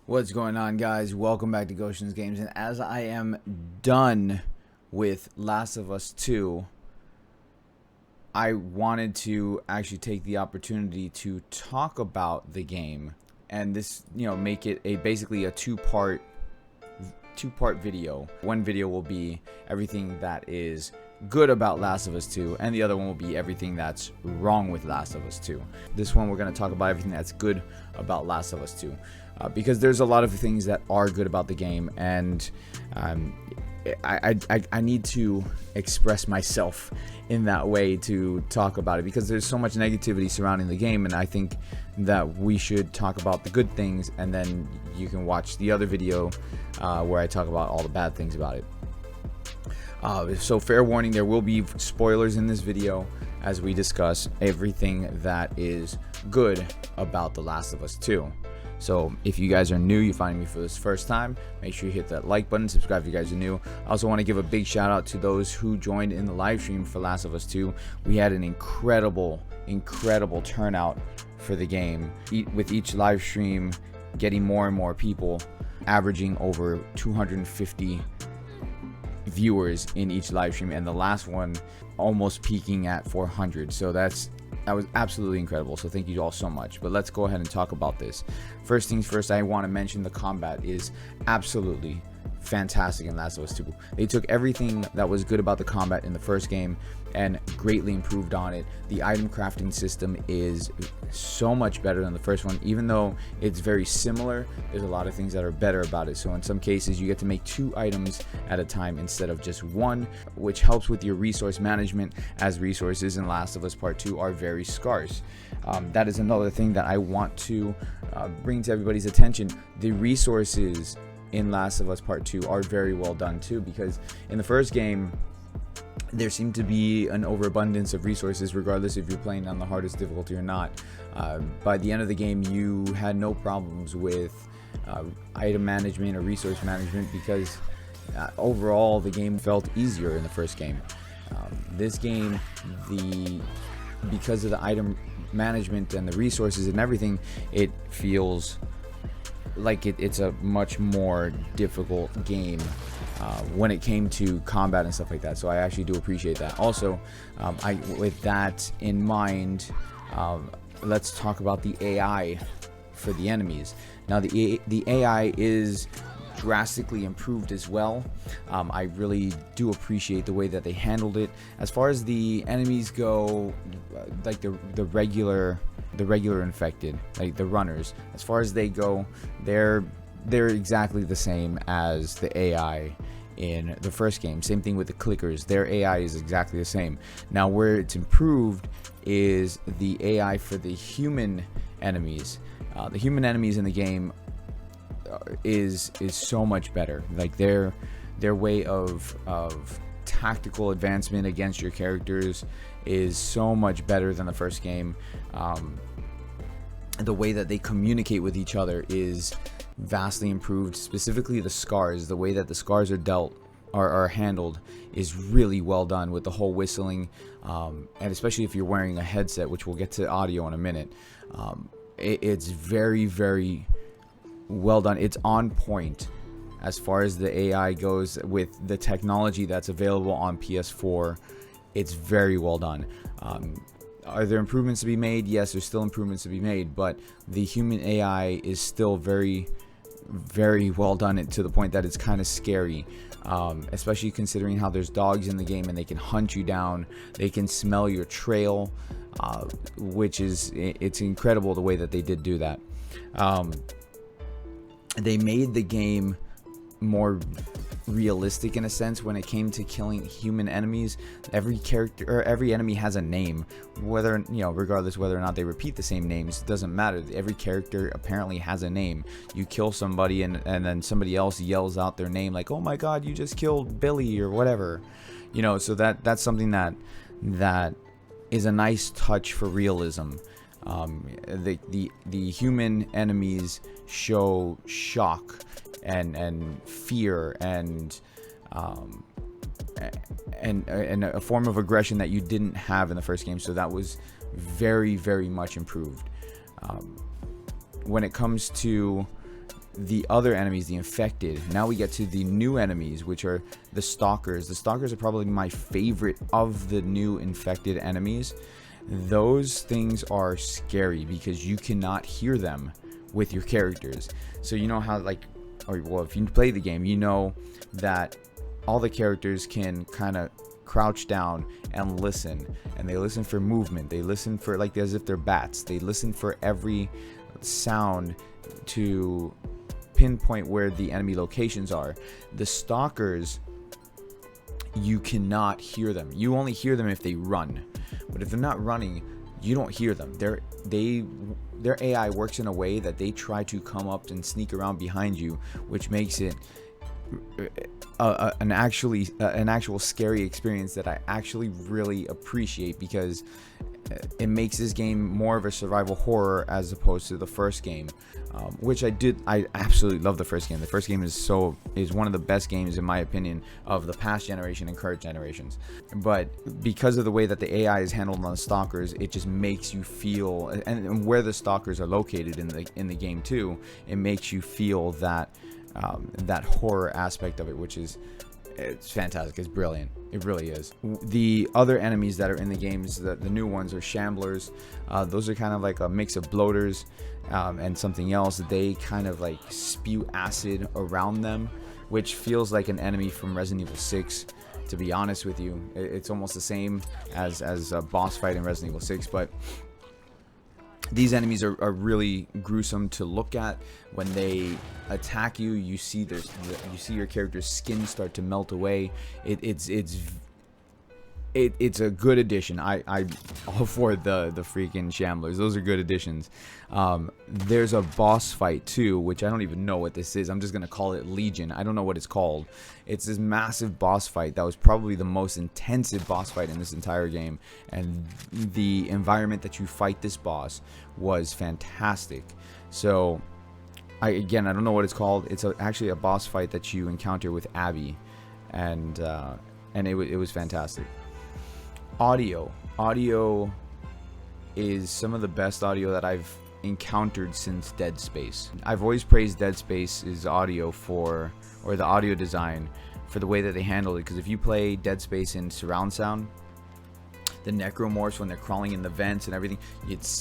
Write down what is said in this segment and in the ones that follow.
What's going on, guys? Welcome back to Goshen's Games, and as I am done with Last of Us 2, I wanted to actually take the opportunity to talk about the game, and this, make it basically a two-part video. One video will be everything that is good about Last of Us 2, and the other one will be everything that's wrong with Last of Us 2. This one we're going to talk about everything that's good about Last of Us 2. Because there's a lot of things that are good about the game, and I need to express myself in that way to talk about it, because there's so much negativity surrounding the game, and I think that we should talk about the good things, and then you can watch the other video where I talk about all the bad things about it. So fair warning, there will be spoilers in this video as we discuss everything that is good about The Last of Us 2. So if you guys are new, you're finding me for this first time, make sure you hit that like button, subscribe if you guys are new. I also want to give a big shout out to those who joined in the live stream for Last of Us 2. We had an incredible turnout for the game, with each live stream getting more and more people, averaging over 250 viewers in each live stream, and the last one almost peaking at 400. So that was absolutely incredible, so thank you all so much. But let's go ahead and talk about this. First things first, I want to mention the combat is absolutely fantastic in Last of Us 2. They took everything that was good about the combat in the first game and greatly improved on it. The item crafting system is so much better than the first one. Even though it's very similar, there's a lot of things that are better about it. So in some cases you get to make 2 items at a time instead of just 1, which helps with your resource management, as resources in Last of Us Part 2 are very scarce. That is another thing that I want to bring to everybody's attention. The resources in Last of Us Part 2 are very well done too, because in the first game there seemed to be an overabundance of resources regardless if you're playing on the hardest difficulty or not. By the end of the game you had no problems with item management or resource management, because overall the game felt easier in the first game. This game, because of the item management and the resources and everything, it feels like it's a much more difficult game when it came to combat and stuff like that. So I actually do appreciate that. Also, with that in mind, let's talk about the AI for the enemies. Now the AI is drastically improved as well. I really do appreciate the way that they handled it. As far as the enemies go, like the regular infected, like the runners, as far as they go, they're exactly the same as the AI in the first game. Same thing with the clickers, their AI is exactly the same. Now where it's improved is the AI for the human enemies. The human enemies in the game is so much better. Like their way of tactical advancement against your characters is so much better than the first game. The way that they communicate with each other is vastly improved. Specifically the scars, the way that the scars are dealt are handled is really well done, with the whole whistling, and especially if you're wearing a headset, which we'll get to audio in a minute. It's very well done. It's on point as far as the AI goes with the technology that's available on PS4. It's very well done. Are there improvements to be made? Yes, there's still improvements to be made, but the human AI is still very well done, to the point that it's kind of scary, especially considering how there's dogs in the game and they can hunt you down, they can smell your trail, which is, it's incredible the way that they did do that. They made the game more realistic in a sense when it came to killing human enemies. Every character or every enemy has a name, whether regardless whether or not they repeat the same names, doesn't matter. Every character apparently has a name. You kill somebody and then somebody else yells out their name, like, oh my god, you just killed Billy or whatever, so that's something that is a nice touch for realism. The human enemies show shock and fear and a form of aggression that you didn't have in the first game. So that was very much improved. When it comes to the other enemies, the infected. Now we get to the new enemies, which are the Stalkers. The Stalkers are probably my favorite of the new infected enemies. Those things are scary because you cannot hear them with your characters. So you know how, like, or well, if you play the game, you know that all the characters can kind of crouch down and listen, and they listen for movement, they listen for, like, as if they're bats, they listen for every sound to pinpoint where the enemy locations are. The Stalkers, you cannot hear them. You only hear them if they run, but if they're not running, you don't hear them. Their AI works in a way that they try to come up and sneak around behind you, which makes it an actual scary experience that I actually really appreciate, because it makes this game more of a survival horror as opposed to the first game, which I absolutely love. The first game is one of the best games in my opinion of the past generation and current generations. But because of the way that the AI is handled on the Stalkers, it just makes you feel, and where the Stalkers are located in the game too, it makes you feel that that horror aspect of it, which is, it's fantastic. It's brilliant. It really is. The other enemies that are in the games, the new ones, are Shamblers. Those are kind of like a mix of bloaters and something else. They kind of like spew acid around them, which feels like an enemy from Resident Evil 6. To be honest with you, it's almost the same as a boss fight in Resident Evil 6, but these enemies are really gruesome to look at. When they attack you, you see your character's skin start to melt away. It's a good addition. I all for the freaking Shamblers. Those are good additions. There's a boss fight too, which I don't even know what this is. I'm just gonna call it Legion. I don't know what it's called. It's this massive boss fight that was probably the most intensive boss fight in this entire game, and the environment that you fight this boss was fantastic. So I don't know what it's called. It's actually a boss fight that you encounter with Abby, and it was fantastic. Audio is some of the best audio that I've encountered since Dead Space. I've always praised Dead Space's audio or the audio design for the way that they handled it, because if you play Dead Space in surround sound, the necromorphs, when they're crawling in the vents and everything,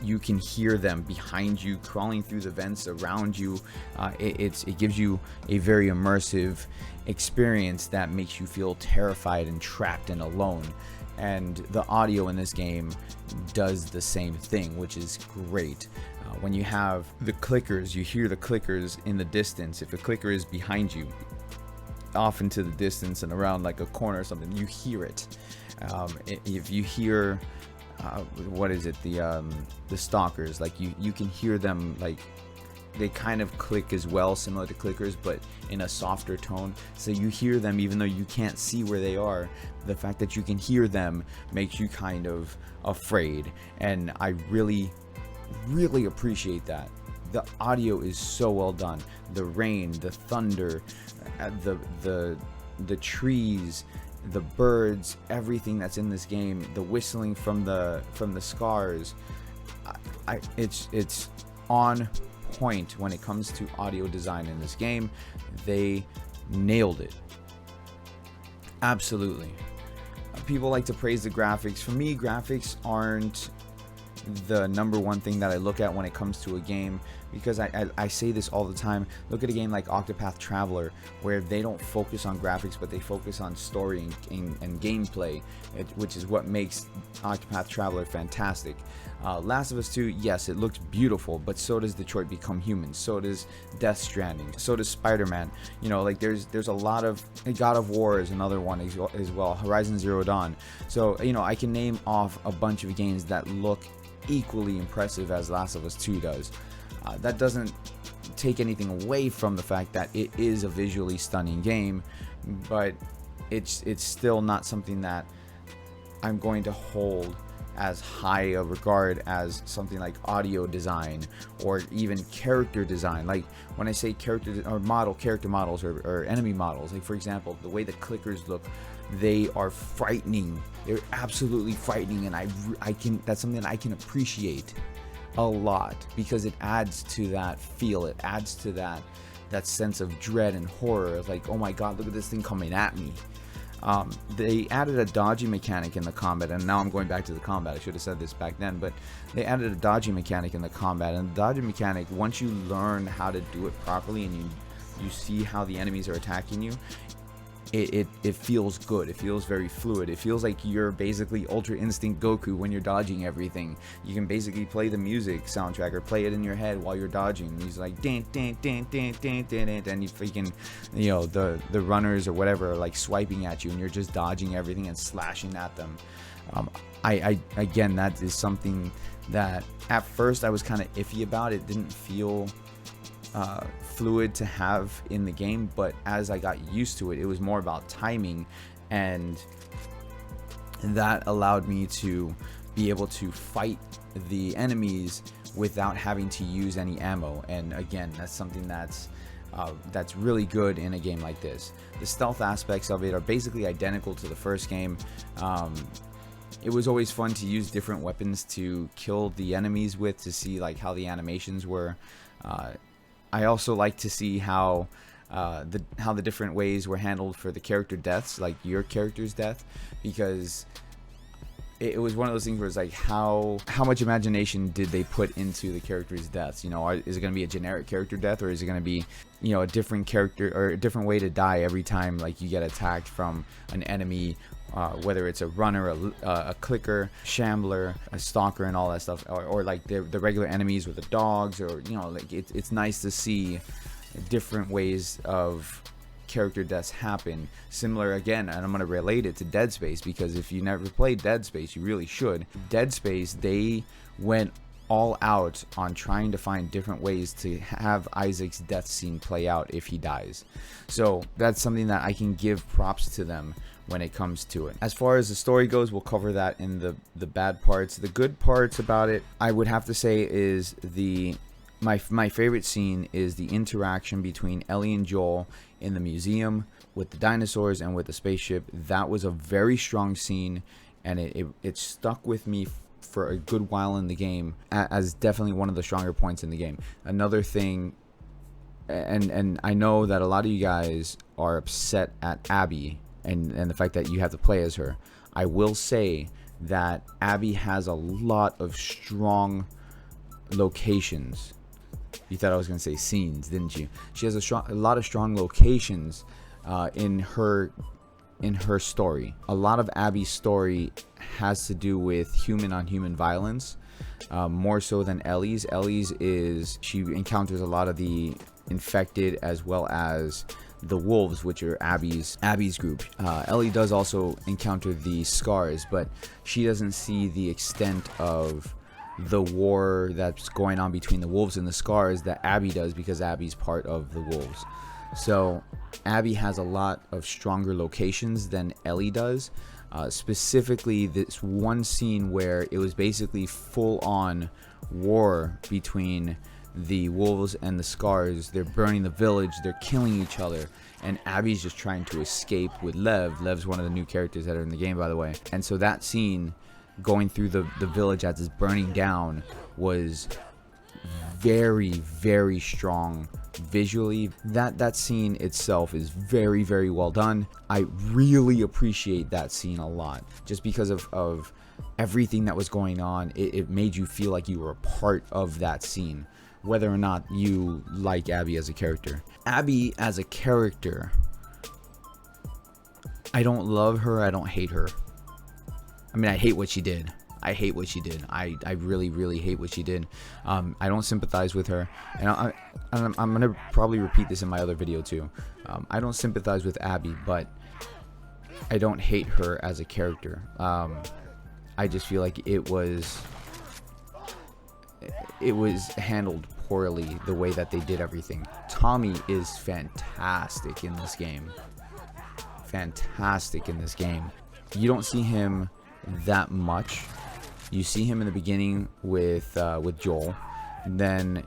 you can hear them behind you, crawling through the vents around you. It gives you a very immersive experience that makes you feel terrified and trapped and alone. And the audio in this game does the same thing, which is great. When you have the clickers, you hear the clickers in the distance. If a clicker is behind you, off into the distance and around like a corner or something, you hear it. If you hear what is it, the Stalkers, like you can hear them, like they kind of click as well, similar to clickers, but in a softer tone. So you hear them even though you can't see where they are. The fact that you can hear them makes you kind of afraid, and I really appreciate that. The audio is so well done. The rain, the thunder, the trees, the birds, everything that's in this game, the whistling from the scars, it's on point when it comes to audio design in this game. They nailed it. Absolutely. People like to praise the graphics. For me, graphics aren't the number one thing that I look at when it comes to a game, because I say this all the time. Look at a game like Octopath Traveler, where they don't focus on graphics, but they focus on story and gameplay, which is what makes Octopath Traveler fantastic. Last of Us 2, yes, it looks beautiful, but so does Detroit Become Human, so does Death Stranding, so does Spider-Man. You know, like there's a lot of, God of War is another one as well, Horizon Zero Dawn. So, you know, I can name off a bunch of games that look equally impressive as Last of Us 2 does. That doesn't take anything away from the fact that it is a visually stunning game, but it's still not something that I'm going to hold as high a regard as something like audio design or even character design. Like when I say character models or enemy models, like for example, the way the clickers look, they are frightening. They're absolutely frightening, and that's something that I can appreciate a lot, because it adds to that feel, it adds to that that sense of dread and horror of like, oh my god, look at this thing coming at me. They added a dodging mechanic in the combat, and now I'm going back to the combat. I should have said this back then, but they added a dodging mechanic in the combat, and the dodging mechanic, once you learn how to do it properly and you see how the enemies are attacking you, it feels good. It feels very fluid. It feels like you're basically Ultra Instinct Goku when you're dodging everything. You can basically play the music soundtrack or play it in your head while you're dodging. He's like dan dan dan dan dan dan dan, and you freaking, you know, the runners or whatever are like swiping at you, and you're just dodging everything and slashing at them. I again, that is something that at first I was kind of iffy about. It didn't feel fluid to have in the game, but as I got used to it, it was more about timing, and that allowed me to be able to fight the enemies without having to use any ammo. And again, that's something that's really good in a game like this. The stealth aspects of it are basically identical to the first game. It was always fun to use different weapons to kill the enemies with, to see like how the animations were. I also like to see how the different ways were handled for the character deaths, like your character's death, because it was one of those things where it's like, how much imagination did they put into the character's deaths? You know, is it going to be a generic character death, or is it going to be, you know, a different character or a different way to die every time like you get attacked from an enemy, whether it's a runner, a clicker, shambler, a stalker, and all that stuff, or like the regular enemies with the dogs, or, you know, like it's nice to see different ways of character deaths happen. Similar again, and I'm going to relate it to Dead Space, because if you never played Dead Space, you really should. Dead Space, they went all out on trying to find different ways to have Isaac's death scene play out if he dies. So that's something that I can give props to them when it comes to it. As far as the story goes, we'll cover that in the bad parts. The good parts about it, I would have to say, is my favorite scene is the interaction between Ellie and Joel in the museum with the dinosaurs and with the spaceship. That was a very strong scene, and it stuck with me for a good while in the game as definitely one of the stronger points in the game. Another thing, and I know that a lot of you guys are upset at Abby and the fact that you have to play as her. I will say that Abby has a lot of strong locations. You thought I was going to say scenes, didn't you? She has a lot of strong locations in her story. A lot of Abby's story has to do with human on human violence, more so than Ellie's. Ellie's is, she encounters a lot of the infected as well as the wolves, which are Abby's group. Ellie does also encounter the scars, but she doesn't see the extent of the war that's going on between the wolves and the scars that Abby does, because Abby's part of the wolves. So Abby has a lot of stronger locations than Ellie does. Specifically this one scene where it was basically full-on war between the wolves and the scars. They're burning the village, they're killing each other, and Abby's just trying to escape with Lev. Lev's one of the new characters that are in the game, by the way. And so that scene going through the village as it's burning down was very, very strong visually. That scene itself is very, very well done. I really appreciate that scene a lot, just because of everything that was going on. It made you feel like you were a part of that scene, whether or not you like Abby as a character. Abby as a character, I don't love her, I don't hate her. I mean, I hate what she did. I hate what she did. I really, really hate what she did. I don't sympathize with her. And I'm going to probably repeat this in my other video too. I don't sympathize with Abby, but I don't hate her as a character. I just feel like it was handled poorly, the way that they did everything. Tommy is fantastic in this game. Fantastic in this game. You don't see him that much. You see him in the beginning with Joel, and then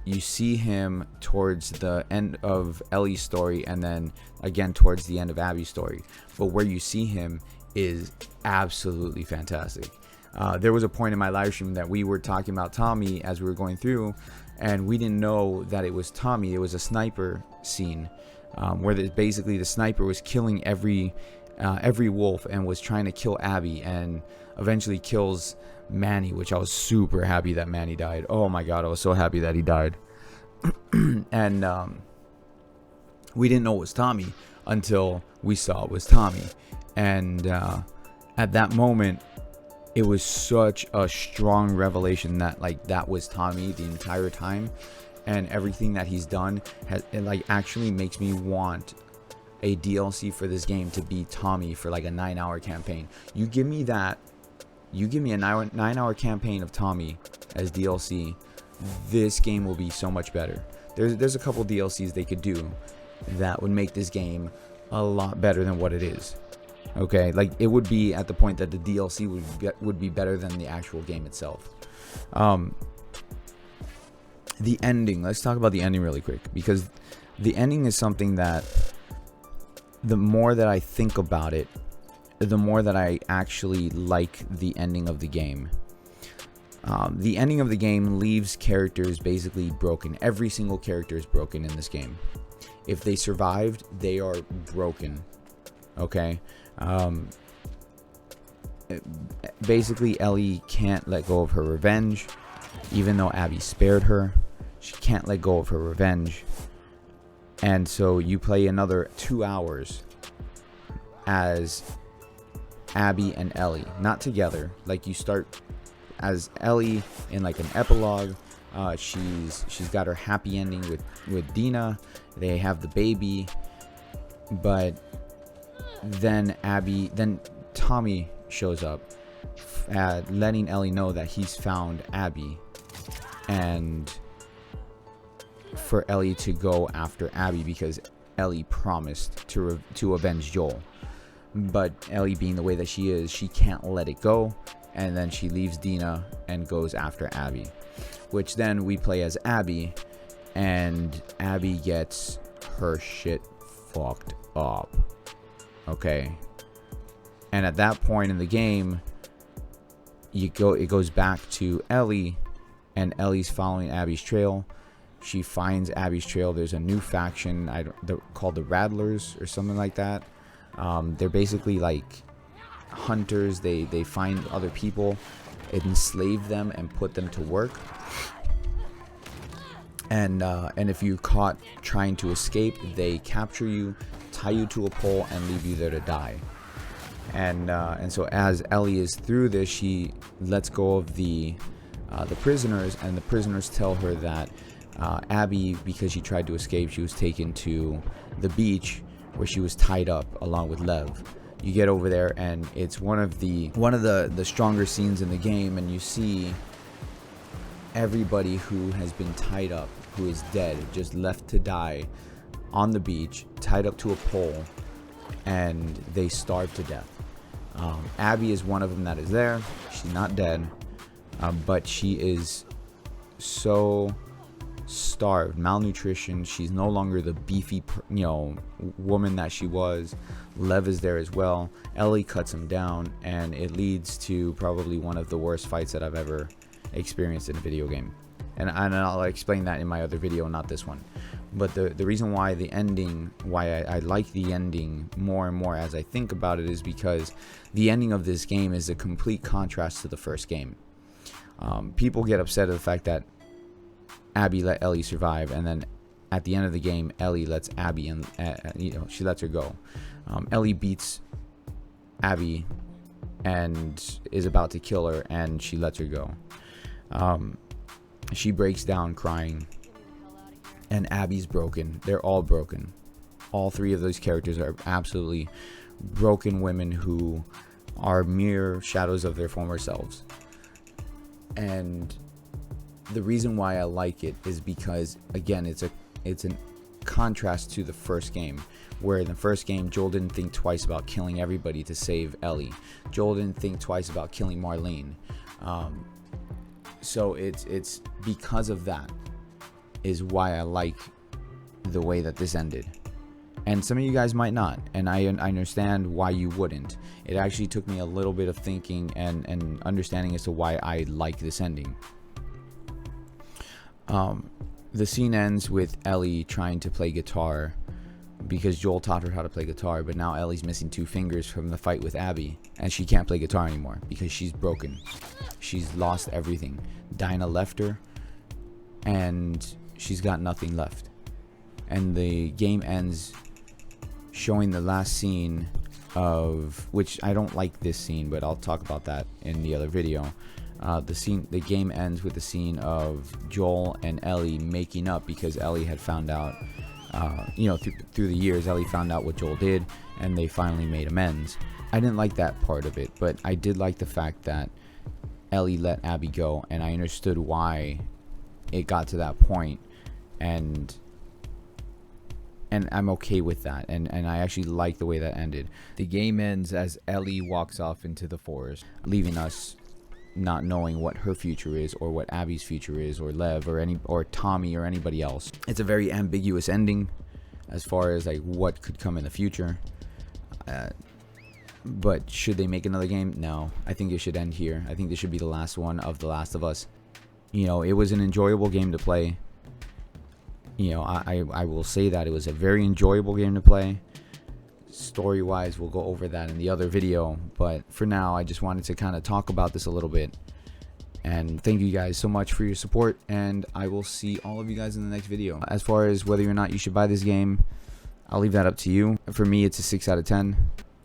you see him towards the end of Ellie's story, and then again towards the end of Abby's story. But where you see him is absolutely fantastic. There was a point in my live stream that we were talking about Tommy as we were going through, and we didn't know that it was Tommy. It was a sniper scene, where basically the sniper was killing every wolf and was trying to kill Abby, and eventually kills Manny, which I was super happy that Manny died. Oh my god, I was so happy that he died. And we didn't know it was Tommy until we saw it was Tommy. And at that moment, it was such a strong revelation that like that was Tommy the entire time, and everything that he's done it like actually makes me want a DLC for this game to be Tommy for like a 9-hour campaign. You give me that, you give me a 9-hour campaign of Tommy as DLC, this game will be so much better. There's a couple DLCs they could do that would make this game a lot better than what it is. Okay, like it would be at the point that the DLC would be better than the actual game itself. The ending, let's talk about the ending really quick, because the ending is something that the more that I think about it, the more that I actually like the ending of the game. The ending of the game leaves characters basically broken. Every single character is broken in this game. If they survived, they are broken. Okay? Basically, Ellie can't let go of her revenge. Even though Abby spared her, she can't let go of her revenge. And so you play another 2 hours as Abby and Ellie, not together. Like you start as Ellie in like an epilogue. She's got her happy ending with Dina. They have the baby, but then Tommy shows up, letting Ellie know that he's found Abby, and for Ellie to go after Abby because Ellie promised to avenge Joel. But Ellie, being the way that she is, she can't let it go, and then she leaves Dina and goes after Abby, which then we play as Abby, and Abby gets her shit fucked up. Okay, and at that point in the game, it goes back to Ellie, and Ellie's following Abby's trail. She finds Abby's trail. There's a new faction called the Rattlers or something like that. They're basically like hunters. They find other people, enslave them, and put them to work. And if you're caught trying to escape, they capture you, tie you to a pole, and leave you there to die. And so as Ellie is through this, she lets go of the prisoners, and the prisoners tell her that Abby, because she tried to escape, she was taken to the beach where she was tied up along with Lev. You get over there, and it's one of the stronger scenes in the game, and you see everybody who has been tied up, who is dead, just left to die on the beach, tied up to a pole, and they starve to death. Abby is one of them that is there. She's not dead, but she is so starved, malnutrition. She's no longer the beefy, woman that she was. Lev is there as well. Ellie cuts him down, and it leads to probably one of the worst fights that I've ever experienced in a video game. And I'll explain that in my other video, not this one. But the reason why I like the ending more and more as I think about it is because the ending of this game is a complete contrast to the first game. People get upset at the fact that Abby let Ellie survive, and then at the end of the game, Ellie lets Abby, and she lets her go. Ellie beats Abby and is about to kill her, and she lets her go. She breaks down crying, and Abby's broken. They're all broken. All three of those characters are absolutely broken women who are mere shadows of their former selves. And the reason why I like it is because, again, it's a contrast to the first game, where in the first game Joel didn't think twice about killing everybody to save Ellie. Joel didn't think twice about killing Marlene. So it's because of that is why I like the way that this ended. And some of you guys might not, and I understand why you wouldn't. It actually took me a little bit of thinking and understanding as to why I like this ending. The scene ends with Ellie trying to play guitar because Joel taught her how to play guitar, but now Ellie's missing 2 fingers from the fight with Abby, and she can't play guitar anymore because she's broken. She's lost everything. Dinah left her, and she's got nothing left. And the game ends showing the last scene of, which I don't like this scene, but I'll talk about that in the other video. The game ends with the scene of Joel and Ellie making up because Ellie had found out, through the years, Ellie found out what Joel did, and they finally made amends. I didn't like that part of it, but I did like the fact that Ellie let Abby go, and I understood why it got to that point, and I'm okay with that, and I actually like the way that ended. The game ends as Ellie walks off into the forest, leaving us not knowing what her future is, or what Abby's future is, or Lev, or Tommy, or anybody else. It's a very ambiguous ending as far as like what could come in the future. But should they make another game? No, I think it should end here. I think this should be the last one of The Last of Us. It was an enjoyable game to play. I will say that it was a very enjoyable game to play. Story wise, we'll go over that in the other video, but for now I just wanted to kind of talk about this a little bit, and thank you guys so much for your support, and I will see all of you guys in the next video. As far as whether or not you should buy this game, I'll leave that up to you. For me, it's a 6 out of 10.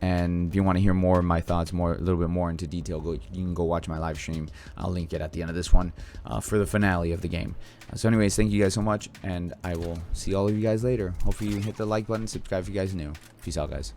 And if you want to hear more of my thoughts, a little bit more into detail, you can go watch my live stream. I'll link it at the end of this one for the finale of the game. So anyways, thank you guys so much, and I will see all of you guys later. Hopefully you hit the like button, subscribe if you guys are new. Peace out, guys.